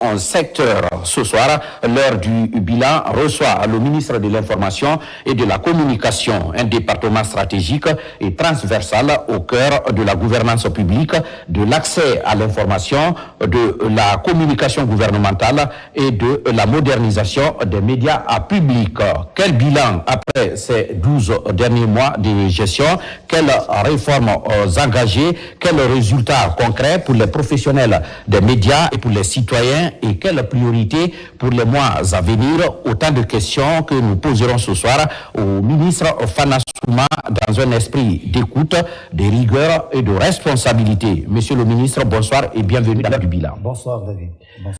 En secteur ce soir, l'heure du bilan reçoit le ministre de l'Information et de la Communication, un département stratégique et transversal au cœur de la gouvernance publique, de l'accès à l'information, de la communication gouvernementale et de la modernisation des médias publics. Quel bilan après ces 12 derniers mois de gestion? Quelles réformes engagées? Quels résultats concrets pour les professionnels des médias et pour les citoyens? Et quelles priorités pour les mois à venir? Autant de questions que nous poserons ce soir au ministre Fana Souma dans un esprit d'écoute, de rigueur et de responsabilité. Monsieur le ministre, bonsoir et bienvenue dans l'heure du bilan. Bonsoir David. Bonsoir.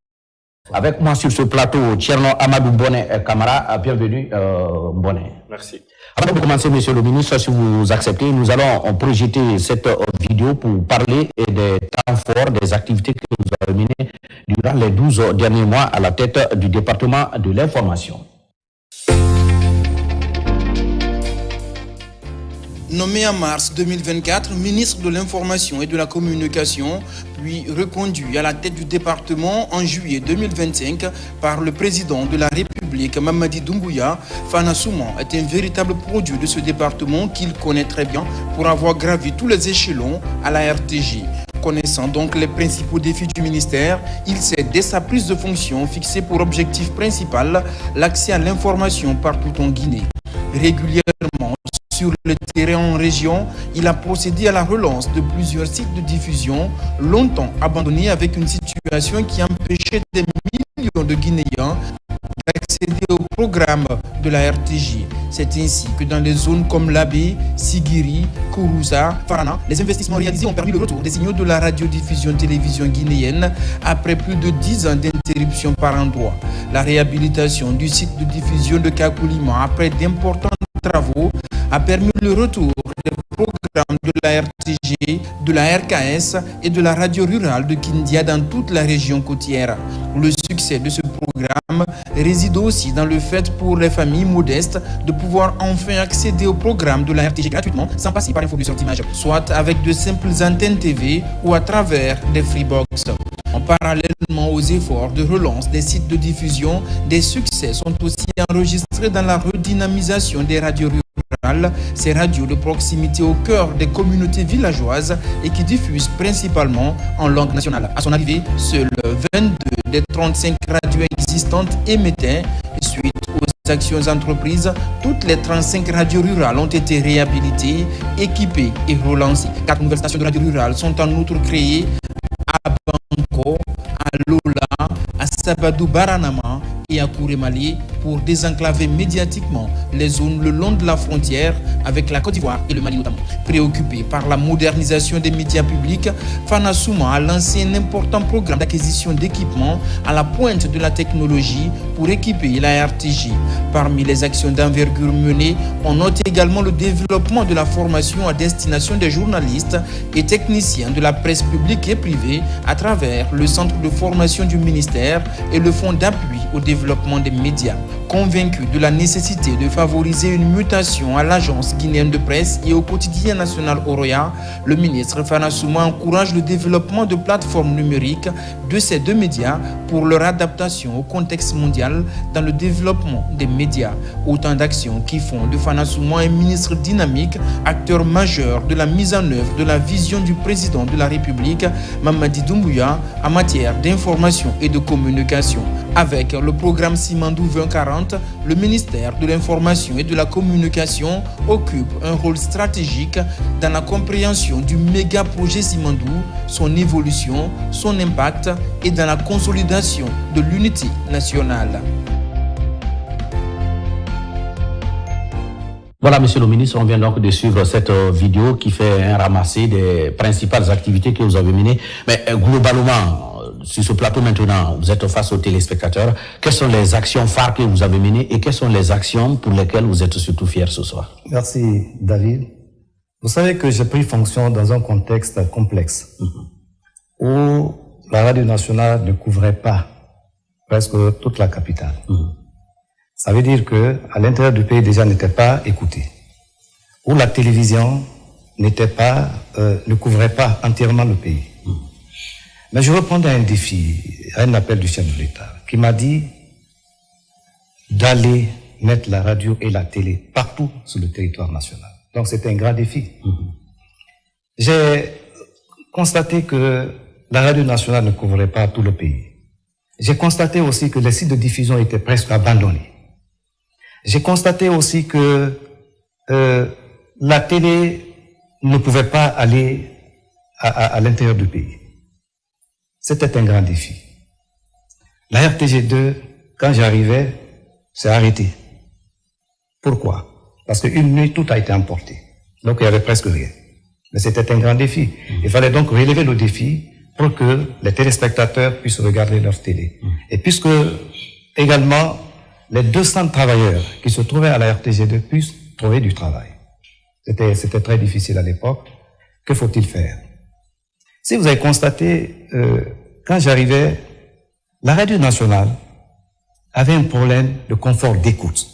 Avec moi sur ce plateau, Tcherno Amadou Bonnet Camara, bienvenue Bonnet. Merci. Avant de commencer, monsieur le ministre, si vous acceptez, nous allons projeter cette vidéo pour parler des temps forts, des activités que vous avez menées durant les 12 derniers mois à la tête du département de l'information. Nommé en mars 2024, ministre de l'Information et de la Communication, puis reconduit à la tête du département en juillet 2025 par le président de la République, Mamadi Doumbouya, Fana Souma est un véritable produit de ce département qu'il connaît très bien pour avoir gravi tous les échelons à la RTG. Connaissant donc les principaux défis du ministère, il s'est, dès sa prise de fonction, fixé pour objectif principal l'accès à l'information partout en Guinée. Régulièrement, sur le terrain en région, il a procédé à la relance de plusieurs sites de diffusion, longtemps abandonnés avec une situation qui empêchait des millions de Guinéens d'accéder au programme de la RTG. C'est ainsi que dans les zones comme Labé, Sigiri, Kourouza, Farana, les investissements réalisés ont permis le retour des signaux de la radiodiffusion-télévision guinéenne après plus de 10 ans d'interruption par endroit. La réhabilitation du site de diffusion de Kakoulima après d'importants travaux a permis le retour des programmes de la RTG, de la RKS et de la radio rurale de Kindia dans toute la région côtière. Le succès de ce programme réside aussi dans le fait pour les familles modestes de pouvoir enfin accéder au programme de la RTG gratuitement sans passer par un fournisseur d'images, soit avec de simples antennes TV ou à travers des freebox. Parallèlement aux efforts de relance des sites de diffusion, des succès sont aussi enregistrés dans la redynamisation des radios rurales, ces radios de proximité au cœur des communautés villageoises et qui diffusent principalement en langue nationale. À son arrivée, seules 22 des 35 radios existantes émettaient. Suite aux actions entreprises, toutes les 35 radios rurales ont été réhabilitées, équipées et relancées. 4 nouvelles stations de radio rurales sont en outre créées à Banco, à Lola, à Sabadou Baranama et à Kourémali pour désenclaver médiatiquement les zones le long de la frontière avec la Côte d'Ivoire et le Mali notamment. Préoccupé par la modernisation des médias publics, Fana Souma a lancé un important programme d'acquisition d'équipements à la pointe de la technologie pour équiper la RTG. Parmi les actions d'envergure menées, on note également le développement de la formation à destination des journalistes et techniciens de la presse publique et privée à travers le centre de formation du ministère et le fonds d'appui au développement des médias. Convaincu de la nécessité de favoriser une mutation à l'agence guinéenne de presse et au quotidien national Oroya, le ministre Fana Souma encourage le développement de plateformes numériques de ces deux médias pour leur adaptation au contexte mondial dans le développement des médias. Autant d'actions qui font de Fana Souma un ministre dynamique, acteur majeur de la mise en œuvre de la vision du président de la République, Mamadi Doumbouya, en matière d'information et de communication. Avec le programme Simandou 2040, le ministère de l'Information et de la Communication occupe un rôle stratégique dans la compréhension du méga projet Simandou, son évolution, son impact et dans la consolidation de l'unité nationale. Voilà, monsieur le ministre, on vient donc de suivre cette vidéo qui fait un ramassé des principales activités que vous avez menées. Mais globalement, sur ce plateau maintenant, vous êtes face aux téléspectateurs. Quelles sont les actions phares que vous avez menées et quelles sont les actions pour lesquelles vous êtes surtout fiers ce soir? Merci David. Vous savez que j'ai pris fonction dans un contexte complexe où la radio nationale ne couvrait pas presque toute la capitale. Ça veut dire que à l'intérieur du pays déjà n'était pas écoutée, où la télévision n'était pas, ne couvrait pas entièrement le pays. Mais je répondais à un défi, à un appel du chef de l'État, qui m'a dit d'aller mettre la radio et la télé partout sur le territoire national. Donc c'était un grand défi. J'ai constaté que la radio nationale ne couvrait pas tout le pays. J'ai constaté aussi que les sites de diffusion étaient presque abandonnés. J'ai constaté aussi que la télé ne pouvait pas aller à l'intérieur du pays. C'était un grand défi. La RTG2, quand j'arrivais, s'est arrêtée. Pourquoi? Parce qu'une nuit, tout a été emporté. Donc il n'y avait presque rien. Mais c'était un grand défi. Il fallait donc relever le défi pour que les téléspectateurs puissent regarder leur télé. Et puisque également les 200 travailleurs qui se trouvaient à la RTG2 puissent trouver du travail. C'était très difficile à l'époque. Que faut-il faire? Si vous avez constaté, quand j'arrivais, la radio nationale avait un problème de confort d'écoute.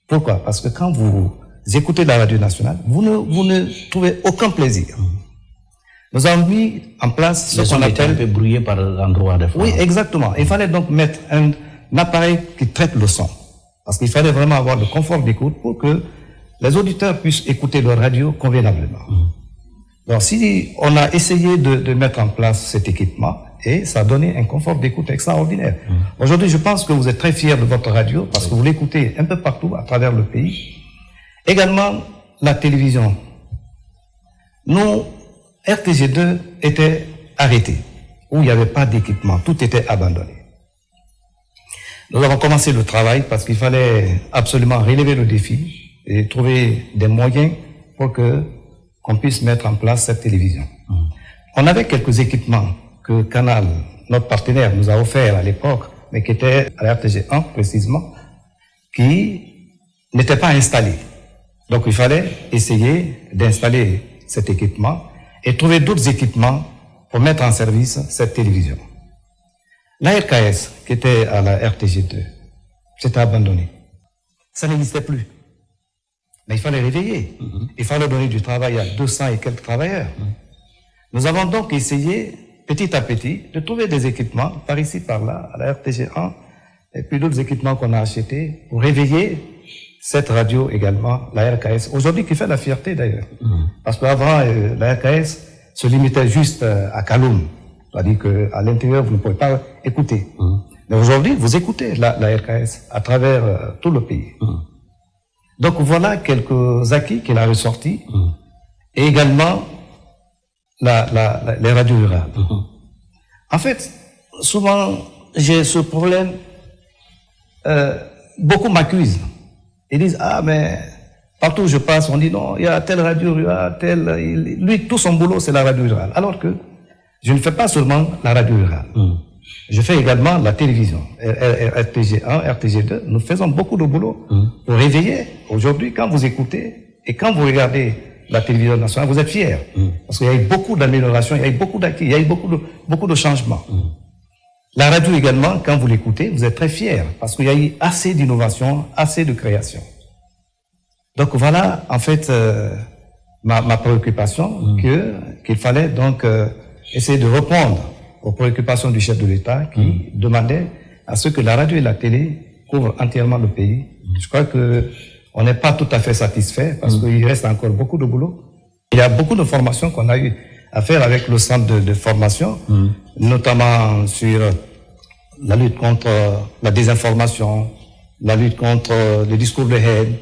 Pourquoi? Parce que quand vous écoutez la radio nationale, vous ne trouvez aucun plaisir. Nous avons mis en place ce qu'on appelle... un peu brouillé par l'endroit des fois. Oui, exactement. Il fallait donc mettre un appareil qui traite le son. Parce qu'il fallait vraiment avoir le confort d'écoute pour que les auditeurs puissent écouter leur radio convenablement. Donc si on a essayé de mettre en place cet équipement, et ça a donné un confort d'écoute extraordinaire. Aujourd'hui, je pense que vous êtes très fiers de votre radio parce que vous l'écoutez un peu partout à travers le pays. Également, la télévision. Nous, RTG2 était arrêté, où il n'y avait pas d'équipement, tout était abandonné. Nous avons commencé le travail parce qu'il fallait absolument relever le défi et trouver des moyens pour qu'on puisse mettre en place cette télévision. On avait quelques équipements que Canal, notre partenaire, nous a offerts à l'époque, mais qui étaient à la RTG1 précisément, qui n'étaient pas installés. Donc il fallait essayer d'installer cet équipement et trouver d'autres équipements pour mettre en service cette télévision. La RKS, qui était à la RTG2, s'était abandonnée. Ça n'existait plus. Mais il fallait réveiller. Il fallait donner du travail à 200 et quelques travailleurs. Nous avons donc essayé, petit à petit, de trouver des équipements, par ici, par là, à la RTG1, et puis d'autres équipements qu'on a achetés pour réveiller cette radio également, la RKS, aujourd'hui qui fait la fierté d'ailleurs. Parce qu'avant, la RKS se limitait juste à Kaloum. C'est-à-dire qu'à l'intérieur, vous ne pouvez pas écouter. Mais aujourd'hui, vous écoutez la RKS à travers tout le pays. Donc voilà quelques acquis qu'il a ressortis. Et également, les radios rurales. En fait, souvent, j'ai ce problème, beaucoup m'accusent. Ils disent, ah, mais partout où je passe, on dit non, il y a telle radio rurale, lui, tout son boulot, c'est la radio rurale. Alors que je ne fais pas seulement la radio rurale. Je fais également la télévision. RTG1, RTG2, nous faisons beaucoup de boulot pour réveiller. Aujourd'hui, quand vous écoutez et quand vous regardez la télévision nationale, vous êtes fiers. Parce qu'il y a eu beaucoup d'améliorations, il y a eu beaucoup d'acquis, il y a eu beaucoup de changements. La radio également, quand vous l'écoutez, vous êtes très fiers parce qu'il y a eu assez d'innovation, assez de création. Donc voilà, en fait, ma préoccupation, qu'il fallait donc essayer de répondre aux préoccupations du chef de l'État qui demandait à ce que la radio et la télé couvrent entièrement le pays. Je crois que on n'est pas tout à fait satisfait parce qu'il reste encore beaucoup de boulot. Il y a beaucoup de formations qu'on a eu à faire avec le centre de formation, notamment sur la lutte contre la désinformation, la lutte contre les discours de haine,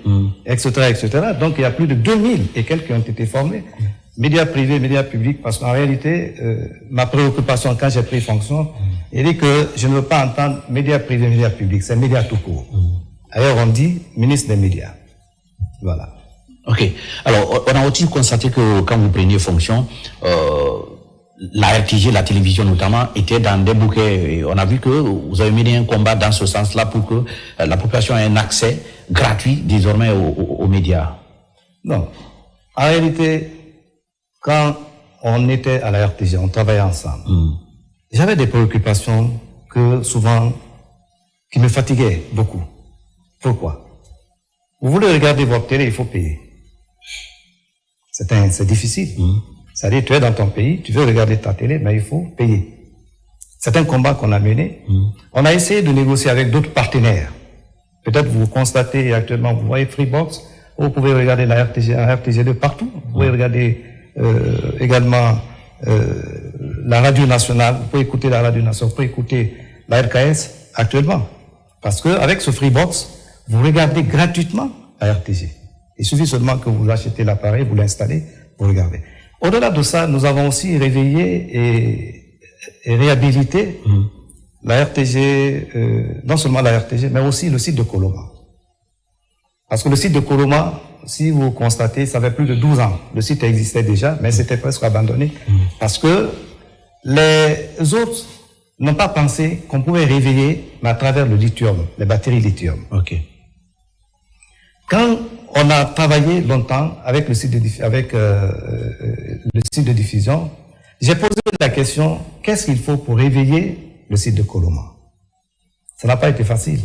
etc., etc. Donc il y a plus de 2000 et quelques qui ont été formés. Médias privés, médias publics, parce qu'en réalité, ma préoccupation quand j'ai pris fonction, il dit que je ne veux pas entendre médias privés, médias publics, c'est médias tout court. D'ailleurs, on dit ministre des médias. Voilà. Ok. Alors, on a aussi constaté que quand vous preniez fonction, la RTG, la télévision notamment, était dans des bouquets. Et on a vu que vous avez mené un combat dans ce sens-là pour que la population ait un accès gratuit désormais aux médias. Non. En réalité, quand on était à la RTG, on travaillait ensemble. J'avais des préoccupations qui me fatiguaient beaucoup. Pourquoi? Vous voulez regarder votre télé, il faut payer. C'est difficile. C'est-à-dire, tu es dans ton pays, tu veux regarder ta télé, mais il faut payer. C'est un combat qu'on a mené. On a essayé de négocier avec d'autres partenaires. Peut-être vous constatez actuellement, vous voyez Freebox, vous pouvez regarder la RTG2 partout. Vous pouvez regarder également la radio nationale, vous pouvez écouter la radio nationale, vous pouvez écouter la RKS actuellement. Parce que avec ce Freebox, vous regardez gratuitement la RTG. Il suffit seulement que vous achetez l'appareil, vous l'installez, vous regardez. Au-delà de ça, nous avons aussi réveillé et réhabilité la RTG, non seulement la RTG, mais aussi le site de Koloma. Parce que le site de Koloma, si vous constatez, ça fait plus de 12 ans. Le site existait déjà, mais c'était presque abandonné. Parce que les autres n'ont pas pensé qu'on pouvait réveiller à travers le lithium, les batteries lithium. Quand on a travaillé longtemps avec le site de, le site de diffusion, j'ai posé la question, qu'est-ce qu'il faut pour réveiller le site de Koloma? Ça n'a pas été facile.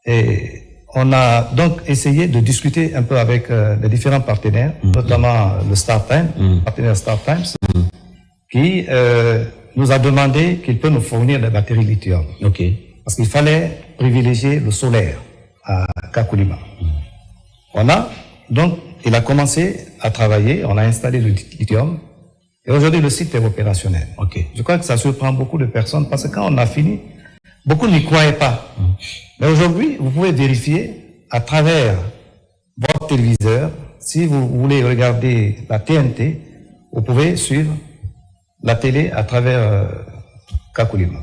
Et on a donc essayé de discuter un peu avec les différents partenaires, notamment le StarTimes, partenaire StarTimes, qui nous a demandé qu'il peut nous fournir des batteries lithium. Parce qu'il fallait privilégier le solaire à Kakulima. Il a commencé à travailler, on a installé le lithium, et aujourd'hui le site est opérationnel. Je crois que ça surprend beaucoup de personnes, parce que quand on a fini, beaucoup n'y croyaient pas. Mais aujourd'hui, vous pouvez vérifier à travers votre téléviseur, si vous voulez regarder la TNT, vous pouvez suivre la télé à travers Kakulima.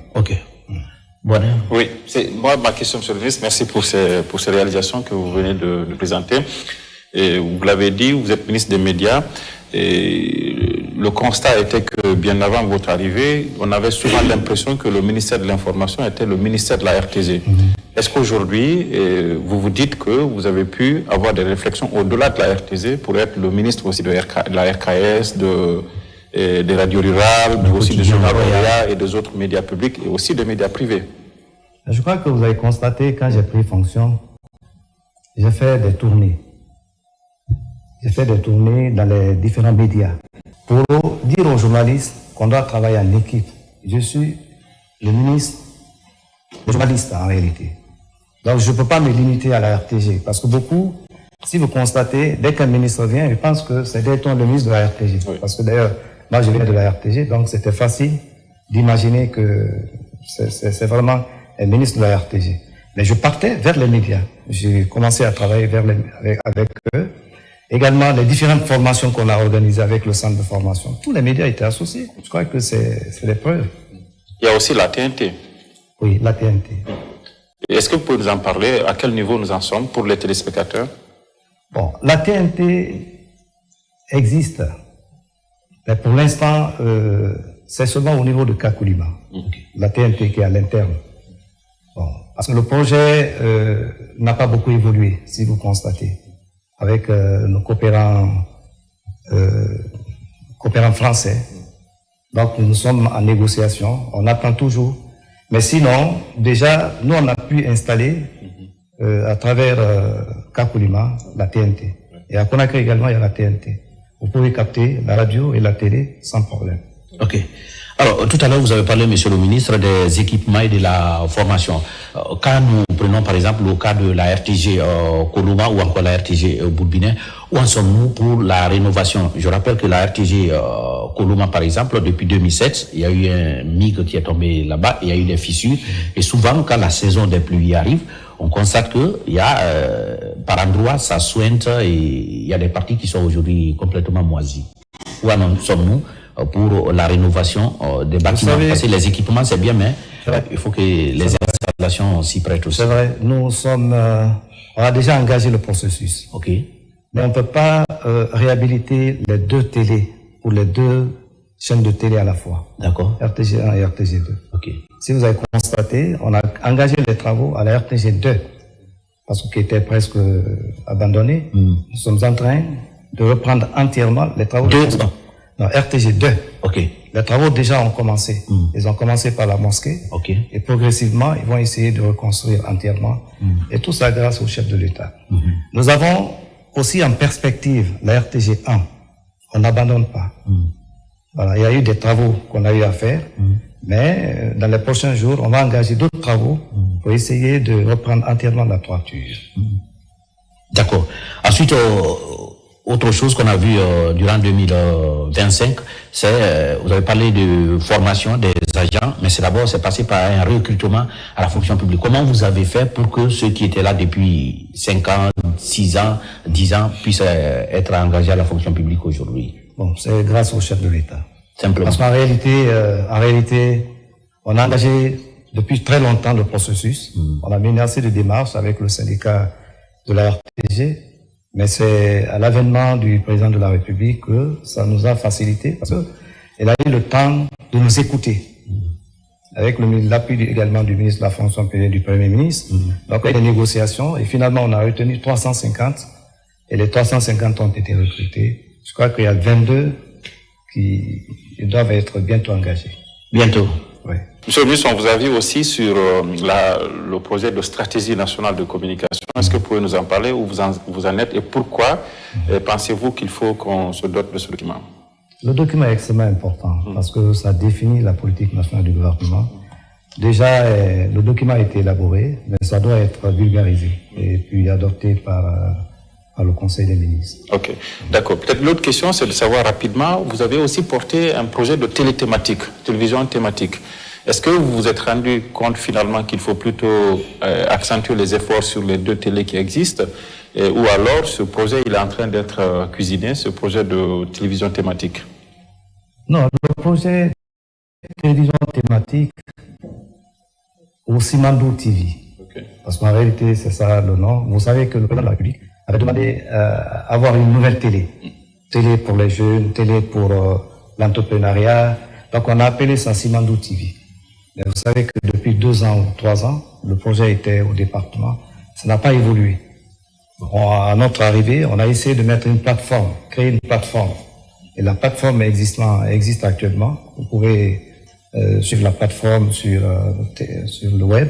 Oui, moi, ma question, monsieur le ministre, merci pour ces réalisations que vous venez de présenter. Et vous l'avez dit, vous êtes ministre des médias, et le constat était que bien avant votre arrivée, on avait souvent l'impression que le ministère de l'Information était le ministère de la RTG. Est-ce qu'aujourd'hui, vous vous dites que vous avez pu avoir des réflexions au-delà de la RTG pour être le ministre aussi de la RKS, des radios rurales, mais aussi des journaux et des autres médias publics et aussi des médias privés? Je crois que vous avez constaté, quand j'ai pris fonction, j'ai fait des tournées. J'ai fait des tournées dans les différents médias pour dire aux journalistes qu'on doit travailler en équipe. Je suis le ministre des journalistes en réalité. Donc je ne peux pas me limiter à la RTG parce que beaucoup, si vous constatez, dès qu'un ministre vient, il pense que c'est directement le ministre de la RTG. Parce que d'ailleurs, moi je viens de la RTG, donc c'était facile d'imaginer que c'est vraiment un ministre de la RTG. Mais je partais vers les médias. J'ai commencé à travailler avec eux. Également, les différentes formations qu'on a organisées avec le centre de formation. Tous les médias étaient associés. Je crois que c'est les preuves. Il y a aussi la TNT. Oui, la TNT. Est-ce que vous pouvez nous en parler? À quel niveau nous en sommes pour les téléspectateurs? Bon, la TNT existe. Mais pour l'instant, c'est seulement au niveau de Kakulima. La TNT qui est à l'interne. Bon, parce que le projet n'a pas beaucoup évolué, si vous constatez. Avec nos coopérants français. Donc nous sommes en négociation, on attend toujours. Mais sinon, déjà, nous on a pu installer à travers Kakulima la TNT. Et à Conakry également, il y a la TNT. Vous pouvez capter la radio et la télé sans problème. Alors, tout à l'heure, vous avez parlé, monsieur le ministre, des équipements et de la formation. Quand nous prenons, par exemple, le cas de la RTG Koloma ou encore la RTG Bourbinet, où en sommes-nous pour la rénovation? Je rappelle que la RTG Koloma, par exemple, depuis 2007, il y a eu un MIG qui est tombé là-bas, il y a eu des fissures. Et souvent, quand la saison des pluies arrive, on constate qu'il y a, par endroits, ça sointe et il y a des parties qui sont aujourd'hui complètement moisies. Où en sommes-nous pour la rénovation des bâtiments? Parce que les équipements, c'est bien, mais il faut que les installations s'y prêtent aussi. C'est vrai, nous sommes, on a déjà engagé le processus. Mais on ne peut pas réhabiliter les deux télés ou les deux chaînes de télé à la fois. RTG1 et RTG2. Si vous avez constaté, on a engagé les travaux à la RTG2, parce qu'il était presque abandonné. Nous sommes en train de reprendre entièrement les travaux. Non, RTG2. Les travaux déjà ont commencé. Ils ont commencé par la mosquée. Et progressivement, ils vont essayer de reconstruire entièrement. Et tout ça grâce au chef de l'État. Nous avons aussi en perspective la RTG1. On n'abandonne pas. Voilà, il y a eu des travaux qu'on a eu à faire, mais dans les prochains jours, on va engager d'autres travaux pour essayer de reprendre entièrement la toiture. D'accord. Ensuite, autre chose qu'on a vu durant 2025, c'est, vous avez parlé de formation des agents, mais c'est passé par un recrutement à la fonction publique. Comment vous avez fait pour que ceux qui étaient là depuis 5 ans, 6 ans, 10 ans puissent être engagés à la fonction publique aujourd'hui? Bon, c'est grâce au chef de l'État. Simplement. Parce qu'en réalité, on a engagé depuis très longtemps le processus. On a mené assez de démarches avec le syndicat de la RTG, mais c'est à l'avènement du président de la République que ça nous a facilité, parce qu'il a eu le temps de nous écouter, avec l'appui également du ministre de la fonction publique, du Premier ministre. Donc, il y a des négociations, et finalement, on a retenu 350, et les 350 ont été recrutés. Je crois qu'il y a 22 qui doivent être bientôt engagés. Bientôt. Oui. Monsieur le ministre, on vous a vu aussi sur le projet de stratégie nationale de communication. Est-ce que vous pouvez nous en parler, où vous en êtes, et pourquoi pensez-vous qu'il faut qu'on se dote de ce document? Le document est extrêmement important parce que ça définit la politique nationale du gouvernement. Déjà, le document a été élaboré, mais ça doit être vulgarisé et puis adopté par le Conseil des ministres. Ok, d'accord. Peut-être l'autre question, c'est de savoir rapidement, vous avez aussi porté un projet de télévision thématique. Est-ce que vous vous êtes rendu compte finalement qu'il faut plutôt accentuer les efforts sur les 2 télés qui existent, ou alors ce projet il est en train d'être cuisiné, ce projet de télévision thématique? Non, le projet de télévision thématique au Simandou TV. Okay. Parce qu'en réalité, c'est ça le nom. Vous savez que le président de la République avait demandé à avoir une nouvelle télé. Télé pour les jeunes, télé pour l'entrepreneuriat. Donc on a appelé ça Simandou TV. Mais vous savez que depuis 2 ans ou 3 ans, le projet était au département. Ça n'a pas évolué. À notre arrivée, on a essayé de mettre une plateforme, créer une plateforme. Et la plateforme existe actuellement. Vous pouvez suivre la plateforme sur le web.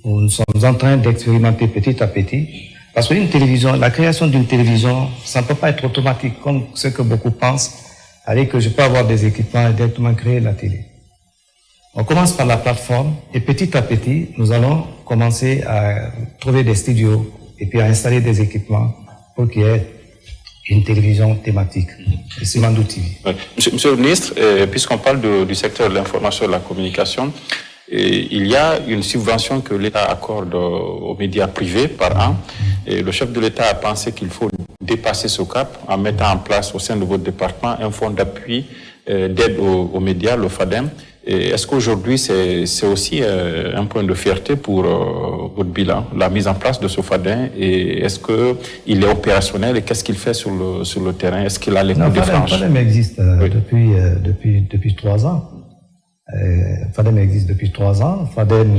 Nous sommes en train d'expérimenter petit à petit. Parce qu'une télévision, la création d'une télévision, ça ne peut pas être automatique, comme ce que beaucoup pensent, avec que je peux avoir des équipements et directement créer la télé. On commence par la plateforme et petit à petit, nous allons commencer à trouver des studios et puis à installer des équipements pour qu'il y ait une télévision thématique. Et c'est Simandou TV. Oui. Monsieur le ministre, puisqu'on parle du secteur de l'information et de la communication, il y a une subvention que l'État accorde aux médias privés par an. Et le chef de l'État a pensé qu'il faut dépasser ce cap en mettant en place au sein de votre département un fonds d'appui d'aide aux médias, le FADEM. Est-ce qu'aujourd'hui, c'est aussi un point de fierté pour votre bilan, la mise en place de ce FADEM, et est-ce qu'il est opérationnel et qu'est-ce qu'il fait sur le terrain? Est-ce qu'il a les coups de franche? FADEM existe depuis 3 ans. FADEM existe depuis 3 ans. FADEM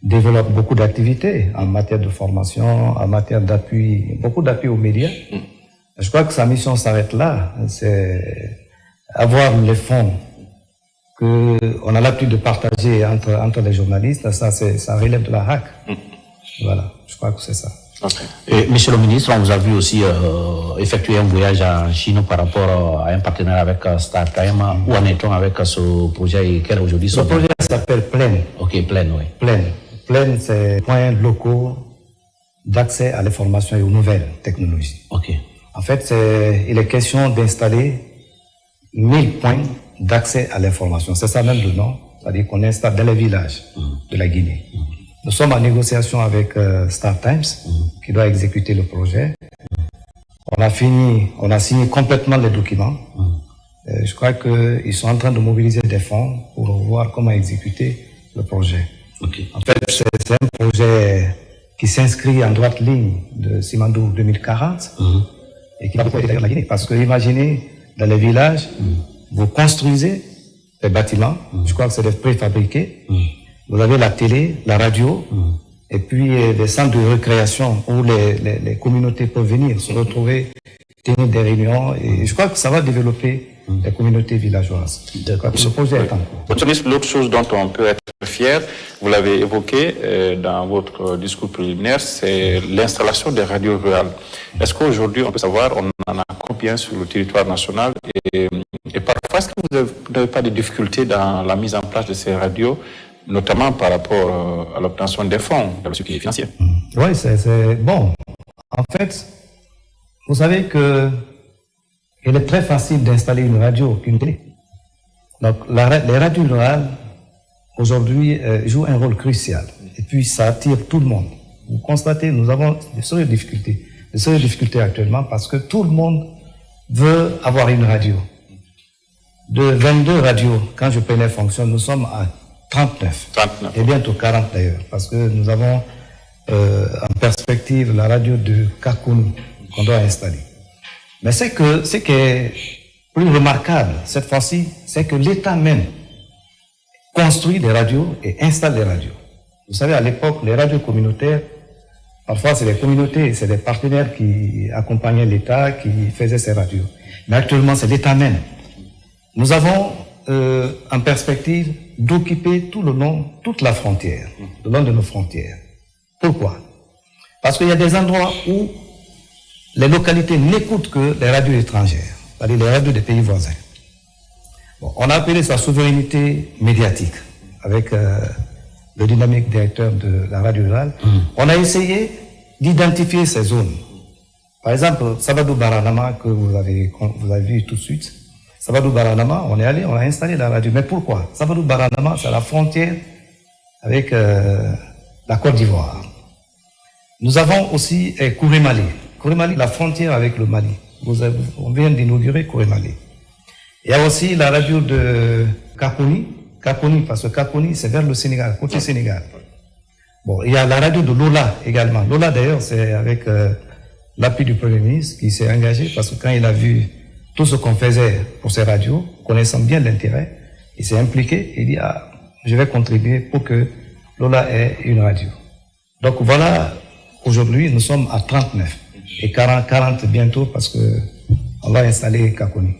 développe beaucoup d'activités en matière de formation, en matière d'appui, beaucoup d'appui aux médias. Je crois que sa mission s'arrête là. C'est avoir les fonds qu'on a l'habitude de partager entre les journalistes. Ça relève de la RAC. Voilà, je crois que c'est ça. Okay. Et, monsieur le ministre, on vous a vu aussi effectuer un voyage en Chine par rapport à un partenariat avec StarTime. Où en est-on avec ce projet et quel aujourd'hui ce projet s'appelle Plaine. Ok, Plaine, oui. Plaine, c'est points locaux d'accès à l'information et aux nouvelles technologies. Ok. En fait, il est question d'installer 1000 points d'accès à l'information. C'est ça même le nom. C'est-à-dire qu'on installe dans les villages de la Guinée. Nous sommes en négociation avec StarTimes qui doit exécuter le projet. On a signé complètement les documents. Je crois qu'ils sont en train de mobiliser des fonds pour voir comment exécuter le projet. Okay. En fait, c'est un projet qui s'inscrit en droite ligne de Simandou 2040 et qui va beaucoup aider la Guinée. Parce que imaginez, dans les villages, vous construisez des bâtiments, je crois que c'est des préfabriqués. Vous avez la télé, la radio, et puis des centres de récréation où les communautés peuvent venir se retrouver, tenir des réunions. Et je crois que ça va développer les communautés villageoises. Ce projet est en cours. L'autre chose dont on peut être fier, vous l'avez évoqué dans votre discours préliminaire, c'est l'installation des radios rurales. Est-ce qu'aujourd'hui, on peut savoir, on en a combien sur le territoire national et par n'avez pas de difficultés dans la mise en place de ces radios, notamment par rapport à l'obtention des fonds, ce qui est financier? Oui, c'est bon. En fait, vous savez que il est très facile d'installer une radio qu'une télé. Donc, les radios rurales, aujourd'hui, jouent un rôle crucial. Et puis, ça attire tout le monde. Vous constatez, nous avons de sérieuses difficultés actuellement parce que tout le monde veut avoir une radio. De 22 radios, quand je prenais fonction, nous sommes à 39. Et bientôt 40 d'ailleurs, parce que nous avons en perspective la radio de Kakuni qu'on doit installer. Mais ce qui est plus remarquable cette fois-ci, c'est que l'État même construit des radios et installe des radios. Vous savez, à l'époque, les radios communautaires, parfois c'est les communautés, c'est des partenaires qui accompagnaient l'État, qui faisaient ces radios. Mais actuellement, c'est l'État même. Nous avons en perspective d'occuper toute la frontière, le long de nos frontières. Pourquoi? Parce qu'il y a des endroits où les localités n'écoutent que les radios étrangères, c'est-à-dire les radios des pays voisins. Bon, on a appelé ça souveraineté médiatique avec le dynamique directeur de la radio rurale. On a essayé d'identifier ces zones. Par exemple, Sabadou Baranama, que vous avez vu tout de suite. Sabadou Baranama, on est allé, on a installé la radio. Mais pourquoi? Sabadou Baranama, c'est la frontière avec la Côte d'Ivoire. Nous avons aussi Kourimali. Kourimali, la frontière avec le Mali. On vient d'inaugurer Kourimali. Il y a aussi la radio de Kakuni. Kakuni, parce que Kakuni, c'est vers le Sénégal, côté Sénégal. Bon, il y a la radio de Lola également. Lola, d'ailleurs, c'est avec l'appui du Premier ministre qui s'est engagé parce que quand il a vu tout ce qu'on faisait pour ces radios, connaissant bien l'intérêt, il s'est impliqué et il dit, je vais contribuer pour que Lola ait une radio. Donc voilà, aujourd'hui, nous sommes à 39 et 40 bientôt parce que on va installer Kakuni.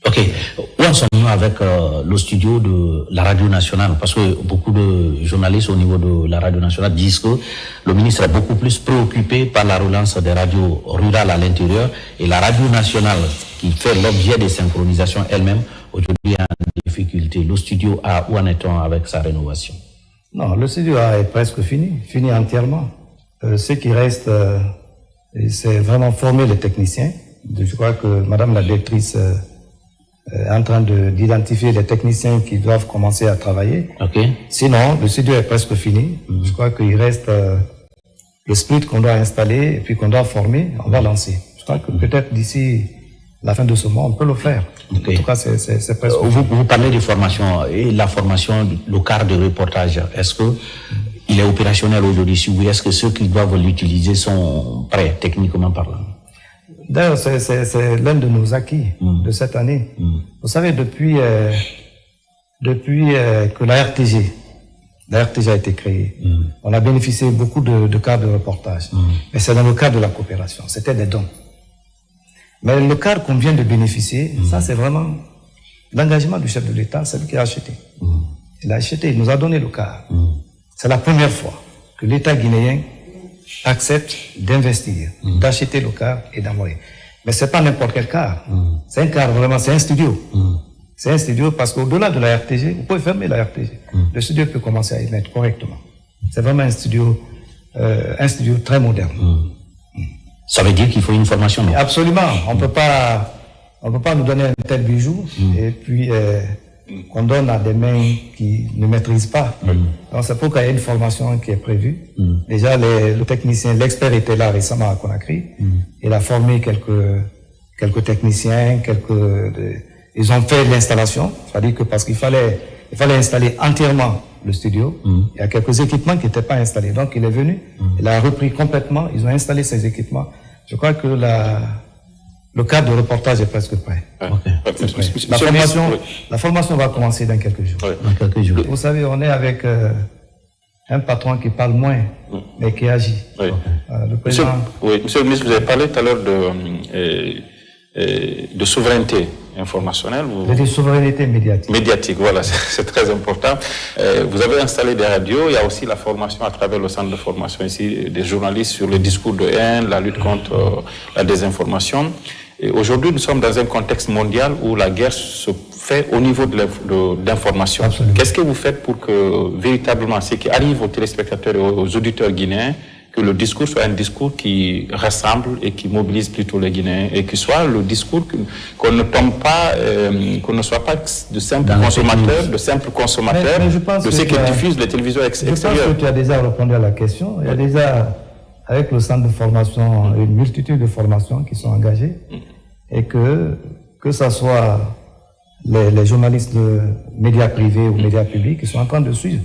Ok. Où en sommes-nous avec le studio de la radio nationale? Parce que beaucoup de journalistes au niveau de la radio nationale disent que le ministre est beaucoup plus préoccupé par la relance des radios rurales à l'intérieur et la radio nationale qui fait l'objet des synchronisations elle-même aujourd'hui est en difficulté. Le studio A, où en est-on avec sa rénovation? Non, le studio A est presque fini entièrement. Ce qui reste, c'est vraiment former les techniciens. Je crois que Madame la directrice est en train d'identifier les techniciens qui doivent commencer à travailler. Okay. Sinon, le studio est presque fini. Je crois qu'il reste le split qu'on doit installer et puis qu'on doit former, on va lancer. Je crois que peut-être d'ici la fin de ce mois, on peut le faire. Okay. En tout cas, c'est presque vous parlez de formation et la formation, le quart de reportage. Est-ce que il est opérationnel aujourd'hui ou est-ce que ceux qui doivent l'utiliser sont prêts, techniquement parlant? D'ailleurs, c'est l'un de nos acquis de cette année. Vous savez, depuis que la RTG a été créée, on a bénéficié beaucoup de cadres de reportage. Mais c'est dans le cadre de la coopération, c'était des dons. Mais le cadre qu'on vient de bénéficier, ça c'est vraiment l'engagement du chef de l'État, c'est lui qui a acheté. Il a acheté, il nous a donné le cadre. C'est la première fois que l'État guinéen accepte d'investir, d'acheter le car et d'envoyer. Mais c'est pas n'importe quel car. C'est un car vraiment, c'est un studio. C'est un studio parce qu'au-delà de la RTG, vous pouvez fermer la RTG. Le studio peut commencer à émettre correctement. C'est vraiment un studio très moderne. Ça veut dire qu'il faut une formation, non? Absolument. On peut pas nous donner un tel bijou et puis qu'on donne à des mains qui ne maîtrisent pas. Donc c'est pourquoi il y a une formation qui est prévue. Déjà, le technicien, l'expert était là récemment à Conakry. Il a formé quelques techniciens, ils ont fait l'installation. C'est-à-dire que parce qu'il fallait installer entièrement le studio. Il y a quelques équipements qui n'étaient pas installés. Donc il est venu, il a repris complètement, ils ont installé ces équipements. Je crois que le cadre de reportage est presque prêt. La formation va commencer dans quelques jours. Dans quelques jours. Vous savez, on est avec un patron qui parle moins, mais qui agit. Le président... Monsieur le ministre, vous avez parlé tout à l'heure de souveraineté informationnelle. De souveraineté médiatique. Médiatique, voilà, c'est très important. Vous avez installé des radios, il y a aussi la formation à travers le centre de formation ici des journalistes sur le discours de haine, la lutte contre la désinformation. Et aujourd'hui, nous sommes dans un contexte mondial où la guerre se fait au niveau de l'information. Qu'est-ce que vous faites pour que véritablement ce qui arrive aux téléspectateurs et aux auditeurs guinéens, que le discours soit un discours qui rassemble et qui mobilise plutôt les Guinéens, et que soit le discours qu'on ne tombe pas, qu'on ne soit pas de simples consommateurs, de ceux qui diffusent les télévisions extérieures. Je pense que tu as déjà répondu à la question. Il y a déjà, avec le centre de formation, une multitude de formations qui sont engagées, et que ce soit les journalistes de médias privés ou médias publics qui sont en train de suivre,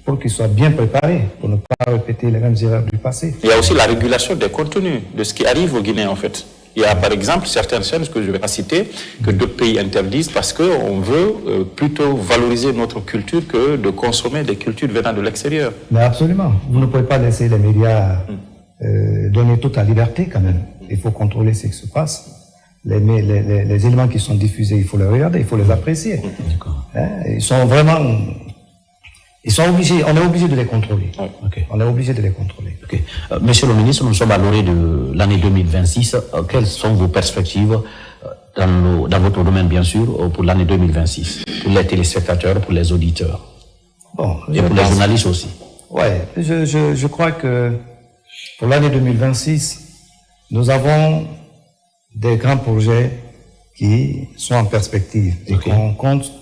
pour qu'ils soient bien préparés, pour ne pas répéter les mêmes erreurs du passé. Il y a aussi la régulation des contenus, de ce qui arrive aux Guinéens en fait. Il y a par exemple certaines chaînes que je ne vais pas citer, que d'autres pays interdisent parce qu'on veut plutôt valoriser notre culture que de consommer des cultures venant de l'extérieur. Mais absolument. Vous ne pouvez pas laisser les médias donner toute la liberté quand même. Il faut contrôler ce qui se passe. Les éléments qui sont diffusés, il faut les regarder, il faut les apprécier. Ils sont vraiment... Ils sont obligés, on est obligé de les contrôler. On est obligé de les contrôler. Monsieur le ministre, nous sommes à l'orée de l'année 2026. Quelles sont vos perspectives dans votre domaine, bien sûr, pour l'année 2026, pour les téléspectateurs, pour les auditeurs, et pour les journalistes aussi? Ouais, je crois que pour l'année 2026, nous avons des grands projets qui sont en perspective et qu'on compte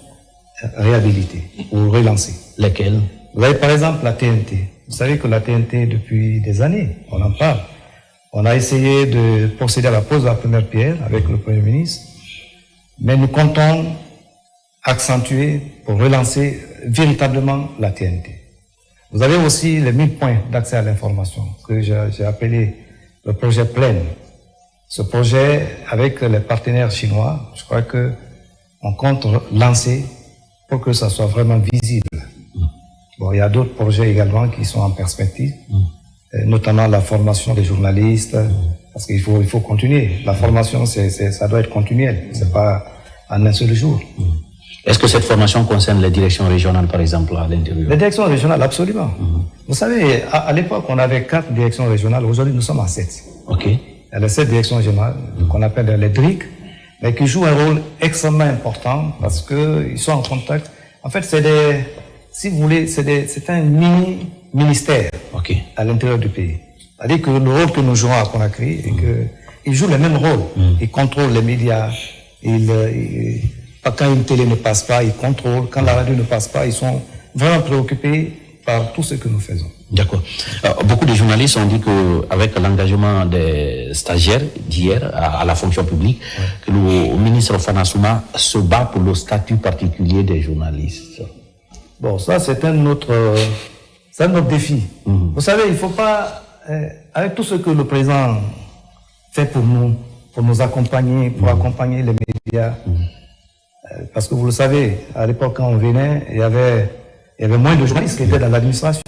réhabiliter ou relancer. Lesquels? Vous avez par exemple la TNT. Vous savez que la TNT, depuis des années, on en parle. On a essayé de procéder à la pose de la première pierre avec le Premier ministre, mais nous comptons accentuer pour relancer véritablement la TNT. Vous avez aussi les 1000 points d'accès à l'information que j'ai appelé le projet Plein. Ce projet, avec les partenaires chinois, je crois que on compte lancer pour que ça soit vraiment visible. Bon, il y a d'autres projets également qui sont en perspective, notamment la formation des journalistes, parce qu'il faut continuer. La formation, ça doit être continuel, c'est pas en un seul jour. Est-ce que cette formation concerne les directions régionales, par exemple, à l'intérieur? Les directions régionales, absolument. Vous savez, à l'époque, on avait 4 directions régionales, aujourd'hui nous sommes à 7. Il y a les 7 directions régionales, qu'on appelle les DRIC, mais qui jouent un rôle extrêmement important parce qu'ils sont en contact. En fait, si vous voulez, c'est un mini-ministère à l'intérieur du pays. C'est-à-dire que le rôle que nous jouons à Conakry, et qu'ils jouent le même rôle. Ils contrôlent les médias, quand une télé ne passe pas, ils contrôlent. Quand la radio ne passe pas, ils sont vraiment préoccupés par tout ce que nous faisons. D'accord. Beaucoup de journalistes ont dit qu'avec l'engagement des stagiaires d'hier à la fonction publique, que le ministre Fana Souma se bat pour le statut particulier des journalistes. Bon, ça c'est un autre défi. Vous savez, il ne faut pas, avec tout ce que le président fait pour nous accompagner, pour accompagner les médias, parce que vous le savez, à l'époque quand on venait, il y avait moins de journalistes qui étaient dans l'administration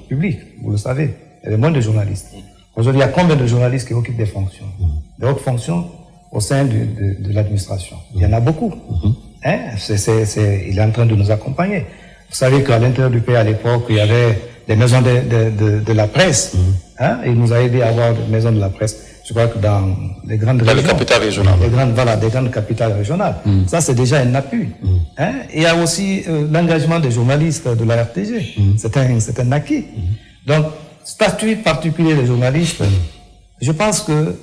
publique, vous le savez. Il y avait moins de journalistes. Aujourd'hui, il y a combien de journalistes qui occupent des fonctions, des hautes fonctions au sein de l'administration? Il y en a beaucoup. Il est en train de nous accompagner. Vous savez qu'à l'intérieur du pays, à l'époque, il y avait des maisons de la presse. Il nous a aidé à avoir des maisons de la presse. Je crois que dans les grandes régions, les capitales régionales. Des grandes capitales régionales. Ça, c'est déjà un appui. Il y a aussi l'engagement des journalistes de la RTG. C'est un acquis. Donc, statut particulier des journalistes, je pense que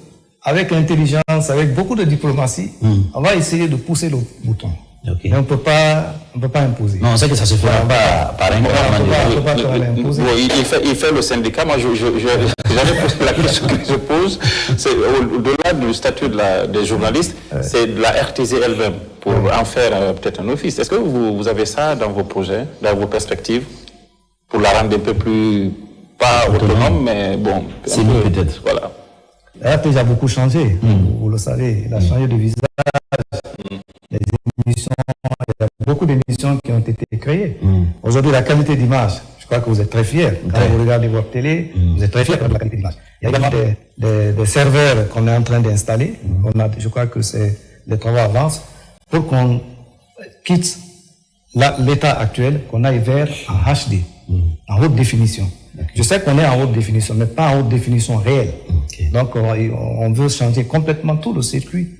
avec intelligence, avec beaucoup de diplomatie, on va essayer de pousser le bouton. Mais on ne peut pas imposer. Non, on sait que ça se fera pas par un il fait le syndicat. Moi, j'avais posé la question que je pose. C'est au-delà du statut des journalistes, c'est de la RTZ elle-même pour en faire peut-être un office. Est-ce que vous avez ça dans vos projets, dans vos perspectives, pour la rendre un peu plus, pas autonome, mais bon. C'est mieux peut-être. Voilà. La RTZ a beaucoup changé, vous le savez. Il a changé de visage. Les émissions, il y a beaucoup d'émissions qui ont été créées. Aujourd'hui, la qualité d'image, je crois que vous êtes très fiers. Quand vous regardez votre télé, vous êtes très fiers de la qualité d'image. Il y a également des serveurs qu'on est en train d'installer. Je crois que les travaux avancent pour qu'on quitte l'état actuel, qu'on aille vers en HD, en haute définition. Je sais qu'on est en haute définition, mais pas en haute définition réelle. Donc, on veut changer complètement tout le circuit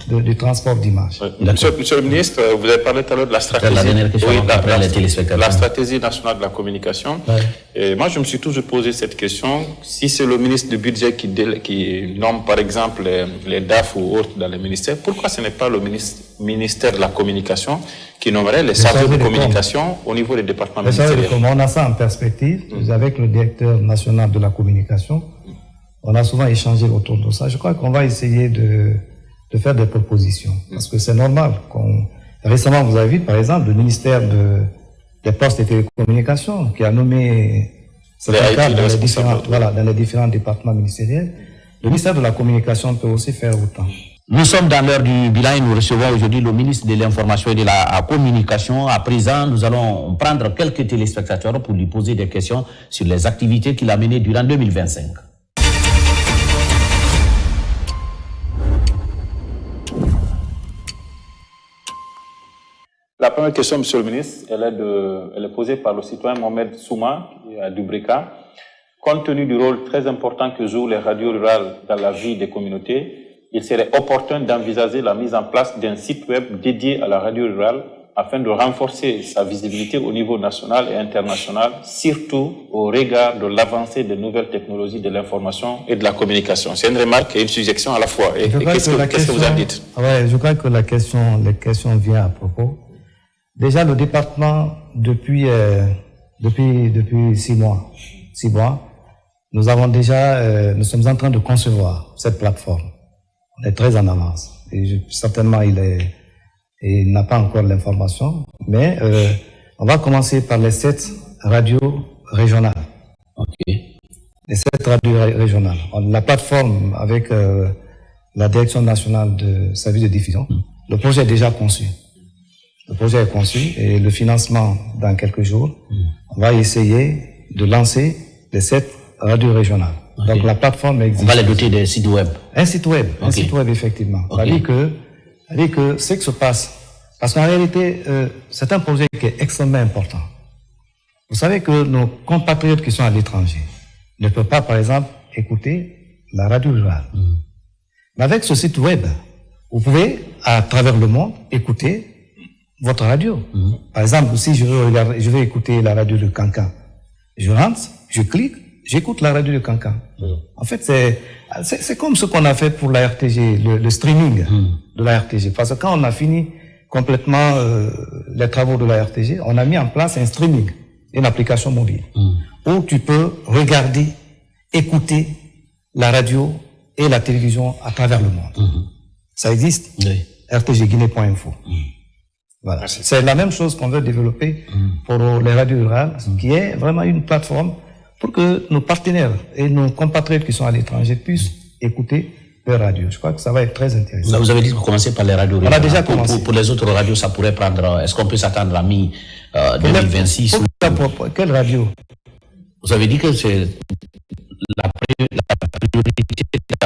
du transport d'images. Oui. Monsieur le ministre, vous avez parlé tout à l'heure de la stratégie. La dernière question après les téléspectateurs. La stratégie nationale de la communication. Ouais. Et moi, je me suis toujours posé cette question. Si c'est le ministre du budget qui nomme, par exemple, les DAF ou autres dans les ministères, pourquoi ce n'est pas le ministère de la communication qui nommerait les chargés de communication au niveau des départements ministériels? On a ça en perspective. Avec le directeur national de la communication, on a souvent échangé autour de ça. Je crois qu'on va essayer de faire des propositions. Parce que c'est normal. Récemment, vous avez vu, par exemple, le ministère des Postes et Télécommunications qui a nommé certains cadres dans les différents départements ministériels. Le ministère de la Communication peut aussi faire autant. Nous sommes dans l'heure du bilan et nous recevons aujourd'hui le ministre de l'Information et de la Communication. À présent, nous allons prendre quelques téléspectateurs pour lui poser des questions sur les activités qu'il a menées durant 2025. La première question, Monsieur le ministre, elle est posée par le citoyen Mohamed Souma, à Dubrika. Compte tenu du rôle très important que jouent les radios rurales dans la vie des communautés, il serait opportun d'envisager la mise en place d'un site web dédié à la radio rurale afin de renforcer sa visibilité au niveau national et international, surtout au regard de l'avancée des nouvelles technologies de l'information et de la communication. C'est une remarque et une suggestion à la fois. Et qu'est-ce que vous en dites? Ouais, je crois que la question vient à propos. Déjà, le département, depuis 6 mois, nous sommes en train de concevoir cette plateforme. On est très en avance. Et certainement, il n'a pas encore l'information, mais on va commencer par les 7 radios régionales. Ok. Les 7 radios régionales. La plateforme avec la Direction nationale de services de diffusion, le projet est déjà conçu. Le projet est conçu et le financement dans quelques jours. On va essayer de lancer les 7 radios régionales. Okay. Donc la plateforme existe. On va les doter d'un site web. Un site web, okay. Un site web effectivement. Okay. C'est-à-dire que ce qui se passe, parce qu'en réalité, c'est un projet qui est extrêmement important. Vous savez que nos compatriotes qui sont à l'étranger ne peuvent pas, par exemple, écouter la radio rurale. Mais avec ce site web, vous pouvez, à travers le monde, écouter votre radio. Par exemple, si je veux écouter la radio de Cancan, je rentre, je clique, j'écoute la radio de Cancan. En fait, c'est comme ce qu'on a fait pour la RTG, le streaming de la RTG. Parce que quand on a fini complètement les travaux de la RTG, on a mis en place un streaming, une application mobile, où tu peux regarder, écouter la radio et la télévision à travers le monde. Ça existe, oui. rtgguinée.info. Voilà. C'est la même chose qu'on veut développer pour les radios rurales, qui est vraiment une plateforme pour que nos partenaires et nos compatriotes qui sont à l'étranger puissent écouter les radios. Je crois que ça va être très intéressant. Vous avez dit que vous commencez par les radios rurales. On a déjà commencé. Pour les autres radios, ça pourrait prendre... Est-ce qu'on peut s'attendre à mi-2026 Quelle radio? Vous avez dit que c'est la priorité,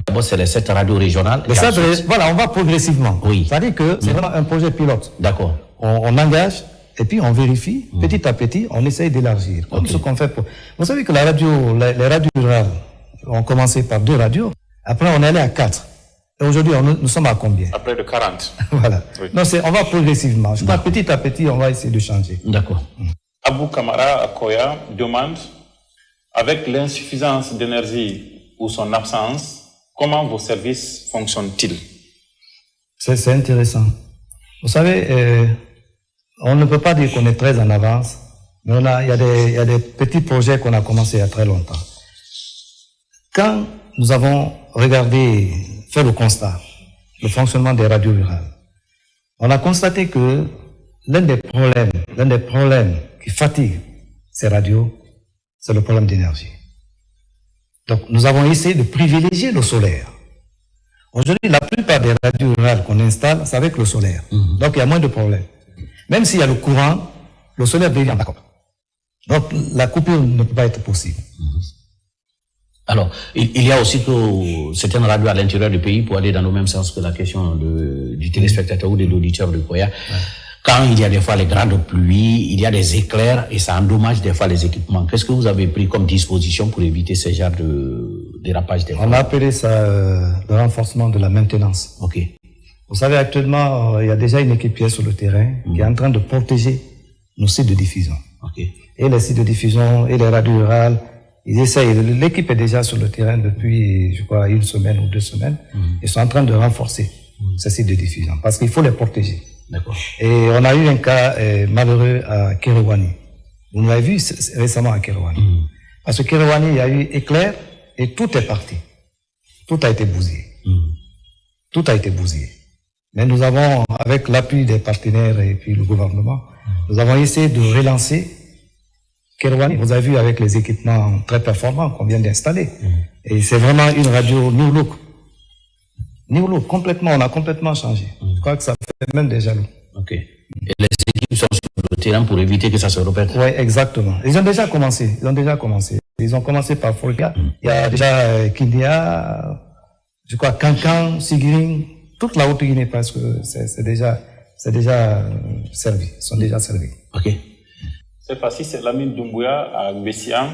d'abord, c'est les 7 radios régionales. Voilà, on va progressivement. Oui. C'est-à-dire que c'est vraiment un projet pilote. D'accord. On engage et puis on vérifie. Petit à petit, on essaye d'élargir. Comme ce qu'on fait pour... Vous savez que les radios rurales ont commencé par 2 radios. Après, on est allé à 4. Et aujourd'hui, nous sommes à combien? À près de 40. Voilà. Oui. Non, on va progressivement. Je crois que petit à petit, on va essayer de changer. D'accord. Abou Kamara Akoya demande, avec l'insuffisance d'énergie ou son absence, comment vos services fonctionnent-ils? C'est intéressant. Vous savez, on ne peut pas dire qu'on est très en avance, mais il y a des petits projets qu'on a commencé il y a très longtemps. Quand nous avons fait le constat, le fonctionnement des radios rurales, on a constaté que l'un des problèmes qui fatigue ces radios, c'est le problème d'énergie. Donc, nous avons essayé de privilégier le solaire. Aujourd'hui, la plupart des radios rurales qu'on installe, c'est avec le solaire. Donc, il y a moins de problèmes. Même s'il y a le courant, le solaire devient d'accord. Donc, la coupure ne peut pas être possible. Alors, il y a aussi que certaines radios à l'intérieur du pays, pour aller dans le même sens que la question du téléspectateur ou de l'auditeur de Koya, quand il y a des fois les grandes pluies, il y a des éclairs et ça endommage des fois les équipements. Qu'est-ce que vous avez pris comme disposition pour éviter ce genre de dérapage des fois? On a appelé ça le renforcement de la maintenance. Ok. Vous savez, actuellement, il y a déjà une équipe qui est sur le terrain, qui est en train de protéger nos sites de diffusion. Okay. Et les sites de diffusion et les radios rurales, ils essayent. L'équipe est déjà sur le terrain depuis, je crois, 1 semaine ou 2 semaines. Ils sont en train de renforcer ces sites de diffusion parce qu'il faut les protéger. D'accord. Et on a eu un cas malheureux à Kéréouani. Vous l'avez vu récemment à Kéréouani. Parce que Kéréouani, il y a eu éclair et tout est parti. Tout a été bousillé. Tout a été bousillé. Mais nous avons, avec l'appui des partenaires et puis le gouvernement, nous avons essayé de relancer Kéréouani. Vous avez vu avec les équipements très performants qu'on vient d'installer. Et c'est vraiment une radio new look. New look, complètement, on a complètement changé. Je crois que ça fait même des jaloux. Ok. Et les équipes sont sur le terrain pour éviter que ça se répète. Oui, exactement. Ils ont déjà commencé. Ils ont commencé par Folga. Il y a déjà Kindia, je crois Kankan, Sigiring, toute la Haute-Guinée parce que c'est déjà servi. Ils sont déjà servis. Ok. Cette fois-ci, c'est Lamine Doumbouya à Bessiam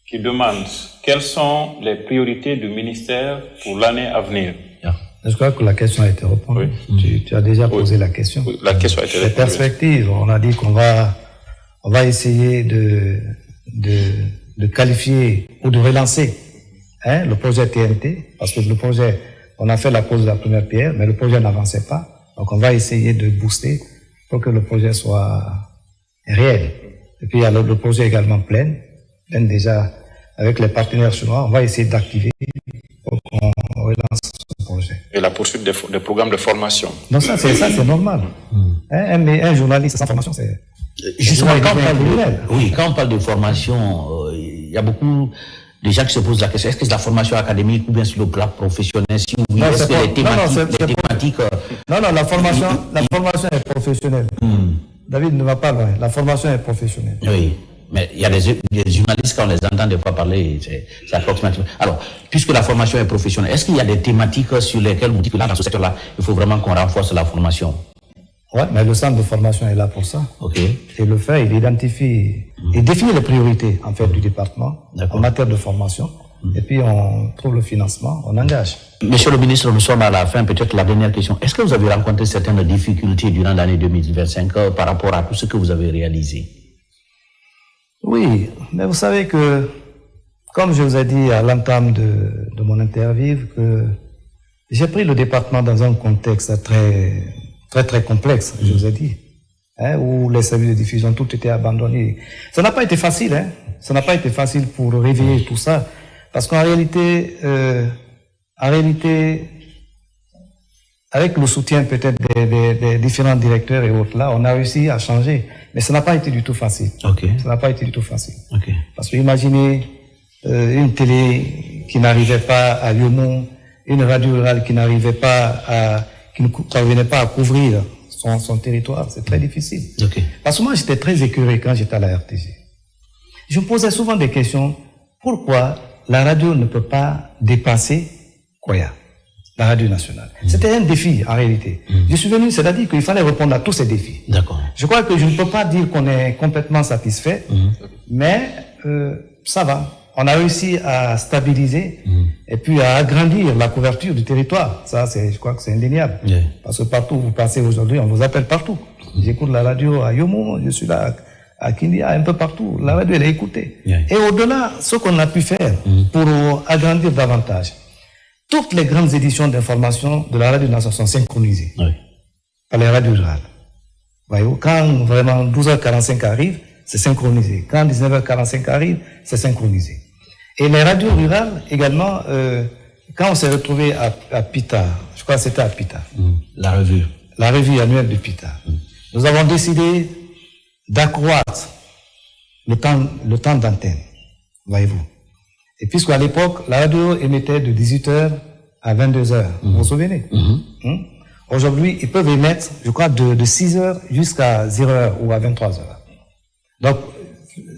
qui demande quelles sont les priorités du ministère pour l'année à venir. Je crois que la question a été répondue. Oui. Tu as déjà posé la question. Oui, la question a été répondue. Les perspectives, on a dit qu'on va essayer de qualifier ou de relancer le projet TNT, parce que le projet, on a fait la pose de la première pierre, mais le projet n'avançait pas. Donc on va essayer de booster pour que le projet soit réel. Et puis il y a le projet également plein déjà avec les partenaires chinois, on va essayer d'activer pour qu'on relance ce projet. Et la poursuite des programmes de formation. Donc ça c'est normal. Un journaliste sans formation, c'est... Justement, quand on parle de formation, il y a beaucoup de gens qui se posent la question, est-ce que c'est la formation académique ou bien sur le plan professionnel? Si oui, non, est-ce que les thématiques... Non, la formation est professionnelle. David ne va pas loin. La formation est professionnelle. Oui, mais il y a des journalistes, quand on les entend des fois parler, c'est approximatif. Alors, puisque la formation est professionnelle, est-ce qu'il y a des thématiques sur lesquelles vous dites que là, dans ce secteur-là, il faut vraiment qu'on renforce la formation? Oui, mais le centre de formation est là pour ça. Ok. Et le fait, il identifie, il définit les priorités, en fait, du département en matière de formation. Et puis, on trouve le financement, on engage. Monsieur le ministre, nous sommes à la fin, peut-être la dernière question. Est-ce que vous avez rencontré certaines difficultés durant l'année 2025 par rapport à tout ce que vous avez réalisé? Oui, mais vous savez que, comme je vous ai dit à l'entame de mon interview, que j'ai pris le département dans un contexte très complexe, je vous ai dit, où les services de diffusion, tout était abandonné. Ça n'a pas été facile, ça n'a pas été facile pour réveiller tout ça, parce qu'en réalité, avec le soutien peut-être des différents directeurs et autres là, on a réussi à changer, mais ça n'a pas été du tout facile. Okay. Ça n'a pas été du tout facile. Okay. Parce que imaginez une télé qui n'arrivait pas à Yomou, une radio rurale qui n'arrivait pas qui ne parvenait pas à couvrir son territoire, c'est très difficile. Okay. Parce que moi, j'étais très écœuré quand j'étais à la RTG. Je me posais souvent des questions. Pourquoi la radio ne peut pas dépasser Koya, la radio nationale? C'était un défi, en réalité. Je suis venu, c'est-à-dire qu'il fallait répondre à tous ces défis. D'accord. Je crois que je ne peux pas dire qu'on est complètement satisfait, mais ça va. On a réussi à stabiliser et puis à agrandir la couverture du territoire. Ça, je crois que c'est indéniable. Yeah. Parce que partout où vous passez aujourd'hui, on vous appelle partout. J'écoute la radio à Yomo, je suis là à Kindia, un peu partout. La radio, elle est écoutée. Yeah. Et au-delà, ce qu'on a pu faire pour agrandir davantage, toutes les grandes éditions d'information de la radio nationale sont synchronisées par les radios rurales. Voyez-vous, quand vraiment 12h45 arrive, c'est synchronisé. Quand 19h45 arrive, c'est synchronisé. Et les radios rurales également, quand on s'est retrouvé à Pita, je crois que c'était à Pita. La revue annuelle de Pita. Nous avons décidé d'accroître le temps d'antenne, voyez-vous. Et puisqu'à l'époque, la radio émettait de 18h à 22h, vous vous souvenez? Aujourd'hui, ils peuvent émettre, je crois, de 6h jusqu'à 0h ou à 23h. Donc,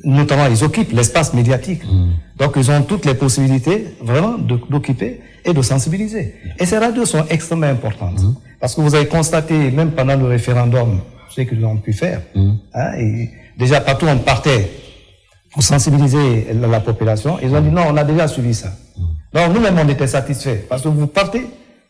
notamment, ils occupent l'espace médiatique. Donc, ils ont toutes les possibilités, vraiment, d'occuper et de sensibiliser. Et ces radios sont extrêmement importantes. Parce que vous avez constaté, même pendant le référendum, ce qu'ils ont pu faire, et déjà, partout, on partait pour sensibiliser la population. Ils ont dit, non, on a déjà suivi ça. Donc, nous-mêmes, on était satisfaits. Parce que vous partez,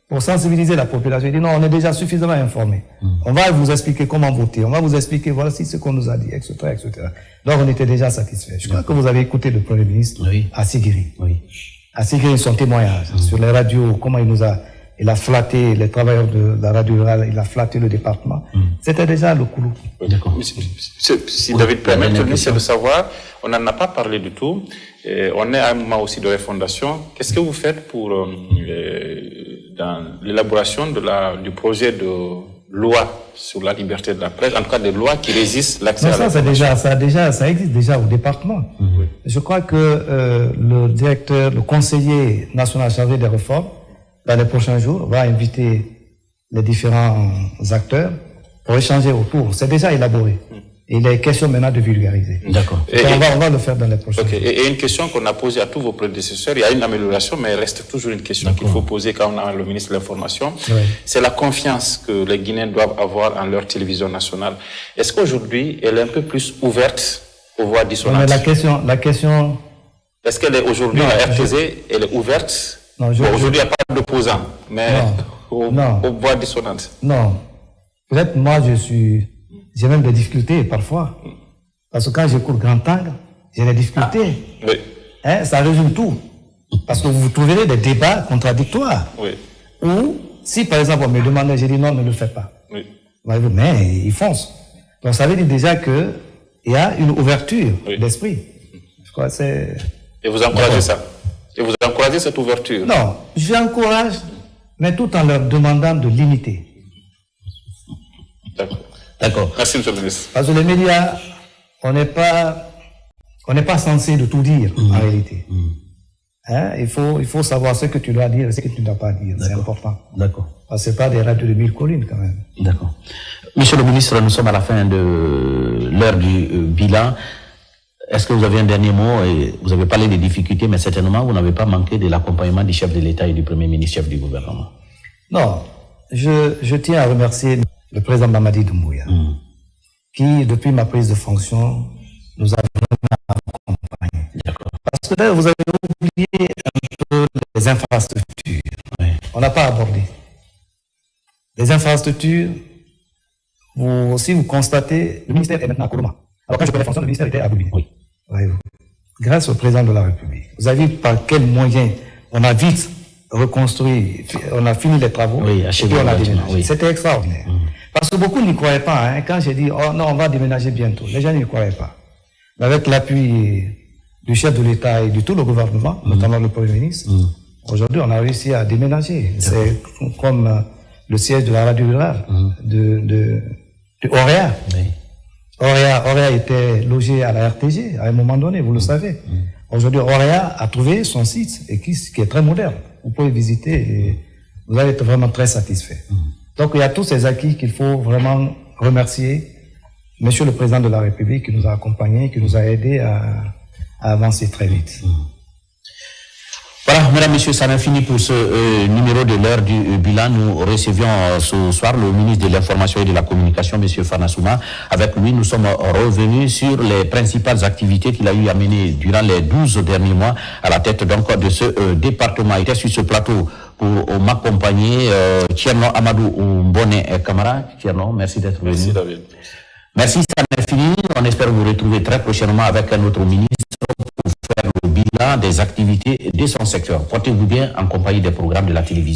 pour sensibiliser la population. Il dit non, on est déjà suffisamment informés. On va vous expliquer comment voter, on va vous expliquer voici ce qu'on nous a dit, etc., etc. Donc on était déjà satisfaits. Je crois que vous avez écouté le Premier ministre à Sigiri. Oui. À Sigiri, son témoignage sur les radios, comment il a flatté les travailleurs de la radio rurale, il a flatté le département. C'était déjà le coulou. D'accord. Si David permet, c'est de savoir, on n'en a pas parlé du tout. On est à un moment aussi de refondation. Qu'est-ce que vous faites pour dans l'élaboration du projet de loi sur la liberté de la presse, en tout cas des lois qui résistent l'accès à la presse? Ça existe déjà au département. Je crois que le conseiller national chargé des réformes, dans les prochains jours, va inviter les différents acteurs pour échanger autour. C'est déjà élaboré. Il est question maintenant de vulgariser. D'accord. On va le faire dans les prochains jours. Et une question qu'on a posée à tous vos prédécesseurs, il y a une amélioration, mais il reste toujours une question qu'il faut poser quand on a le ministre de l'Information. Oui. C'est la confiance que les Guinéens doivent avoir en leur télévision nationale. Est-ce qu'aujourd'hui, elle est un peu plus ouverte aux voix dissonantes? Mais la question... Est-ce qu'elle est aujourd'hui, la RTZ, elle est ouverte? Non, aujourd'hui, il n'y a pas d'opposants, mais aux voix dissonantes. Non. Peut-être moi, j'ai même des difficultés parfois. Parce que quand j'écoute Grand Angle, j'ai des difficultés. Oui. Ça résume tout. Parce que vous trouverez des débats contradictoires. Oui. Ou, si par exemple on me demandait, j'ai dit non, ne le fais pas. Oui. Mais ils foncent. Donc ça veut dire déjà qu'il y a une ouverture d'esprit. Je crois que c'est... Et vous encouragez ça? Et vous encouragez cette ouverture? Non, j'encourage, mais tout en leur demandant de limiter. D'accord. Merci, M. le ministre. Parce que les médias, on n'est pas censé de tout dire, en réalité. Il faut savoir ce que tu dois dire et ce que tu ne dois pas dire. C'est important. D'accord. Parce que ce n'est pas des radios de 1000 collines, quand même. D'accord. Monsieur le ministre, nous sommes à la fin de l'heure du bilan. Est-ce que vous avez un dernier mot? Et vous avez parlé des difficultés, mais certainement, vous n'avez pas manqué de l'accompagnement du chef de l'État et du Premier ministre, chef du gouvernement. Non. Je tiens à remercier le président Mamadi Doumbouya, qui, depuis ma prise de fonction, nous a vraiment accompagnés. D'accord. Parce que là, vous avez oublié un peu les infrastructures. Oui. On n'a pas abordé. Les infrastructures, si vous constatez, le ministère est maintenant à Koloma. Alors quand je prenais les fonctions, le ministère était à Boubine. Oui. Grâce au président de la République. Vous avez vu par quels moyens on a vite reconstruit, on a fini les travaux, et puis on a déménagé. Oui. C'était extraordinaire. Parce que beaucoup n'y croyaient pas. Quand j'ai dit, oh non, on va déménager bientôt, les gens n'y croyaient pas. Mais avec l'appui du chef de l'État et de tout le gouvernement, notamment le Premier ministre, aujourd'hui, on a réussi à déménager. C'est comme le siège de la radio rurale, de Orea. Oui. Orea était logé à la RTG à un moment donné, vous le savez. Aujourd'hui, Orea a trouvé son site et qui est très moderne. Vous pouvez visiter et vous allez être vraiment très satisfait. Donc, il y a tous ces acquis qu'il faut vraiment remercier Monsieur le Président de la République qui nous a accompagnés, qui nous a aidés à avancer très vite. Voilà, mesdames, messieurs, ça en a fini pour ce numéro de l'heure du bilan. Nous recevions ce soir le ministre de l'Information et de la Communication, monsieur Farnasouma. Avec lui, nous sommes revenus sur les principales activités qu'il a eu à mener durant les 12 derniers mois à la tête donc de ce département. Il était sur ce plateau pour m'accompagner Tcherno Amadou Mbone Kamara. Tcherno, merci d'être venu. Merci David. Merci, ça en est fini. On espère vous retrouver très prochainement avec notre ministre pour faire le bilan des activités de son secteur. Portez-vous bien en compagnie des programmes de la télévision.